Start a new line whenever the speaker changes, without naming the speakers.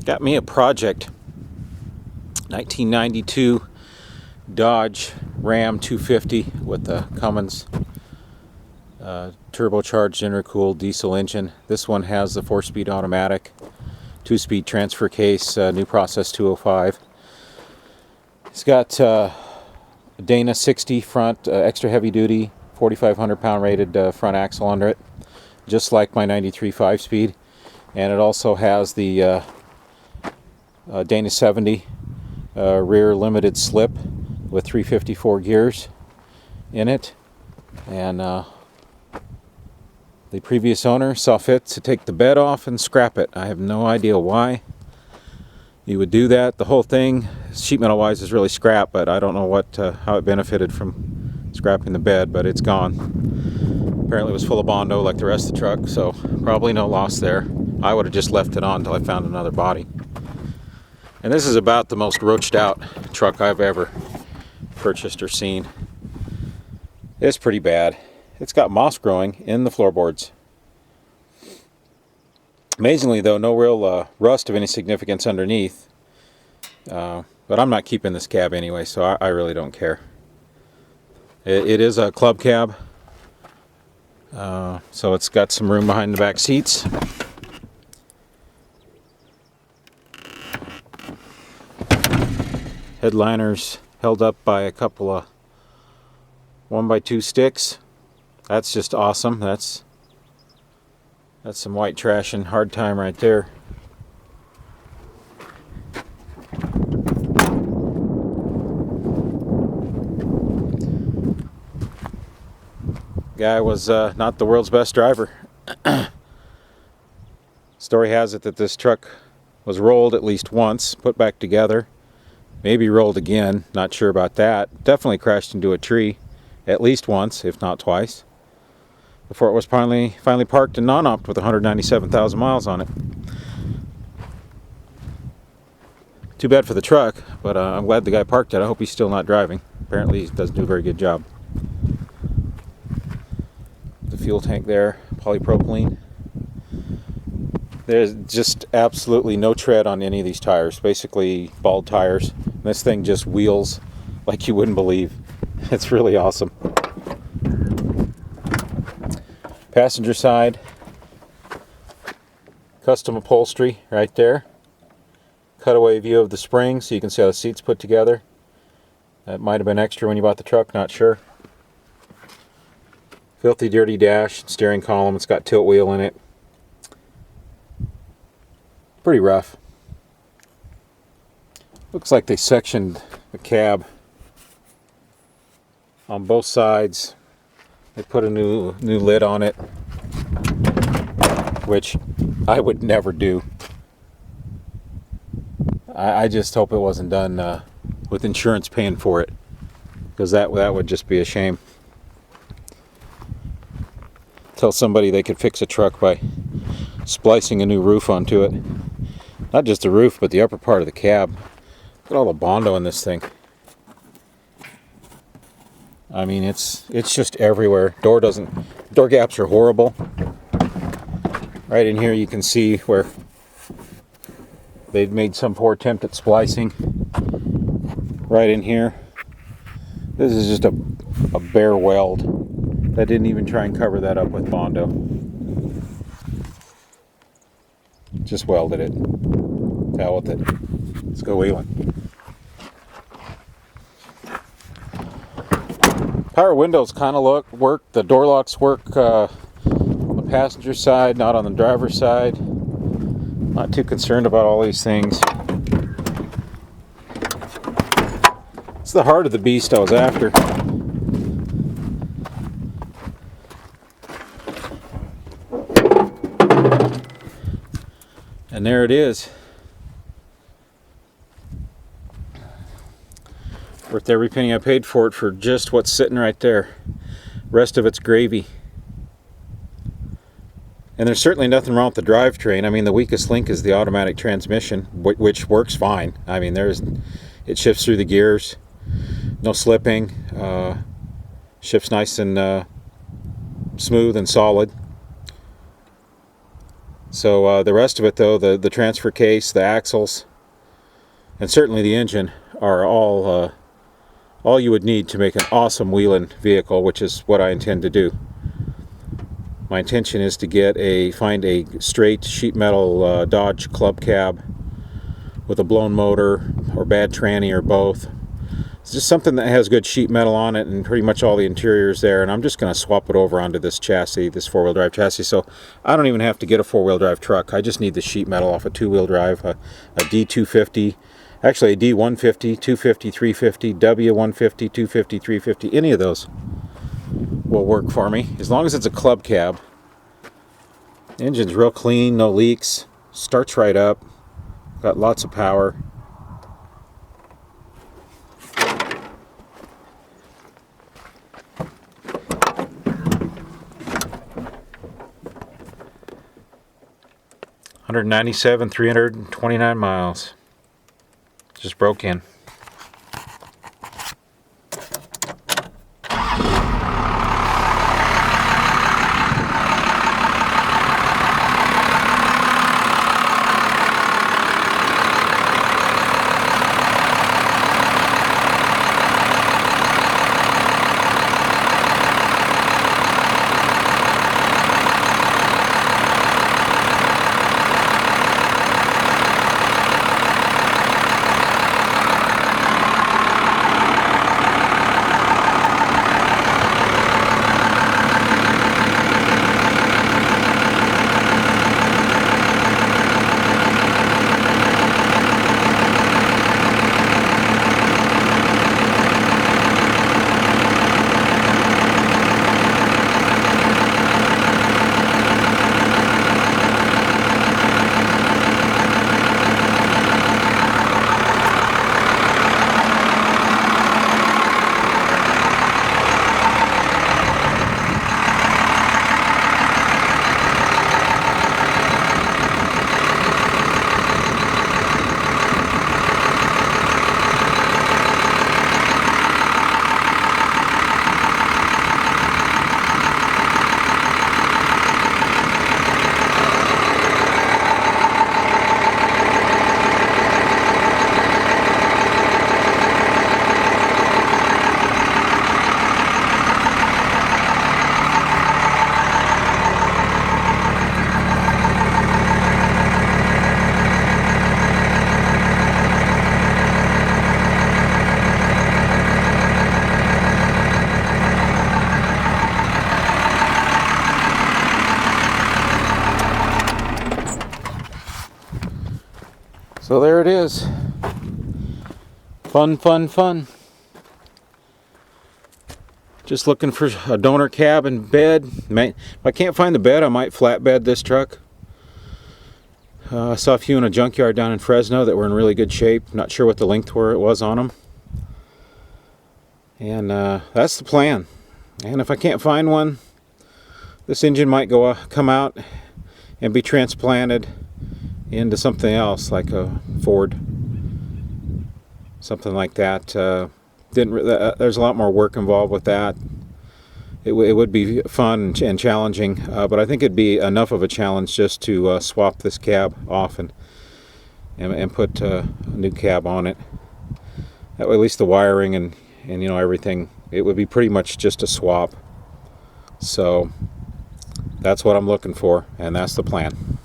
Got me a project 1992 Dodge Ram 250 with the Cummins turbocharged intercooled diesel engine. This one has the 4-speed automatic, 2-speed transfer case, new process 205. It's got a Dana 60 front, extra heavy duty, 4,500 pound rated front axle under it, just like my 93 5-speed. And it also has the Dana 70 rear limited slip with 354 gears in it. And the previous owner saw fit to take the bed off and scrap it. I have no idea why you would do that. The whole thing, sheet metal wise, is really scrap, but I don't know how it benefited from scrapping the bed, but it's gone. Apparently it was full of Bondo like the rest of the truck, so probably no loss there. I would have just left it on until I found another body. And this is about the most roached out truck I've ever purchased or seen. It's pretty bad. It's got moss growing in the floorboards. Amazingly though, no real rust of any significance underneath. But I'm not keeping this cab anyway, so I really don't care. It is a club cab. So it's got some room behind the back seats. Headliners held up by a couple of 1x2 sticks. That's just awesome. That's some white trash and hard time right there. Guy was not the world's best driver. Story has it that this truck was rolled at least once, put back together, maybe rolled again, not sure about that. Definitely crashed into a tree at least once, if not twice, before it was finally parked and non-opt with 197,000 miles on it. Too bad for the truck, but I'm glad the guy parked it. I hope he's still not driving. Apparently he doesn't do a very good job. The fuel tank there, polypropylene. There's just absolutely no tread on any of these tires. Basically bald tires. This thing just wheels like you wouldn't believe. It's really awesome. Passenger side, custom upholstery right there. Cutaway view of the springs so you can see how the seats put together. That might have been extra when you bought the truck, not sure. Filthy dirty dash, steering column. It's got tilt wheel in it. Pretty rough. Looks like they sectioned the cab on both sides. They put a new lid on it, which I would never do. I just hope it wasn't done with insurance paying for it, because that would just be a shame. Tell somebody they could fix a truck by splicing a new roof onto it. Not just the roof, but the upper part of the cab. Look at all the Bondo in this thing. I mean, it's just everywhere. Door gaps are horrible. Right in here you can see where they'd made some poor attempt at splicing. Right in here. This is just a bare weld. They didn't even try and cover that up with Bondo. Just welded it. Hell with it. Let's go wheeling. Power windows kind of work. The door locks work on the passenger side, not on the driver's side. Not too concerned about all these things. It's the heart of the beast I was after. And there it is. Worth every penny I paid for it for just what's sitting right there. Rest of it's gravy. And there's certainly nothing wrong with the drivetrain. I mean, the weakest link is the automatic transmission, which works fine. I mean, it shifts through the gears, no slipping, shifts nice and smooth and solid. So the rest of it, though, the transfer case, the axles, and certainly the engine are all you would need to make an awesome wheeling vehicle, which is what I intend to do. My intention is to find a straight sheet metal Dodge club cab with a blown motor or bad tranny or both. It's just something that has good sheet metal on it and pretty much all the interiors there, and I'm just going to swap it over onto this chassis, this four-wheel drive chassis, so I don't even have to get a four-wheel drive truck. I just need the sheet metal off a two-wheel drive, a D250, actually a D150, 250, 350, W-150, 250, 350, any of those will work for me, as long as it's a club cab. Engine's real clean, no leaks, starts right up, got lots of power. $197,000, 329 miles. Just broke in. So there it is. Fun, fun, fun. Just looking for a donor cab and bed. If I can't find the bed, I might flatbed this truck. I saw a few in a junkyard down in Fresno that were in really good shape. Not sure what the length was on them. And that's the plan. And if I can't find one, this engine might come out and be transplanted into something else, like a Ford, something like that. There's a lot more work involved with that. It would be fun and challenging, but I think it'd be enough of a challenge just to swap this cab off and put a new cab on it. That way, at least the wiring and everything, it would be pretty much just a swap. So that's what I'm looking for, and that's the plan.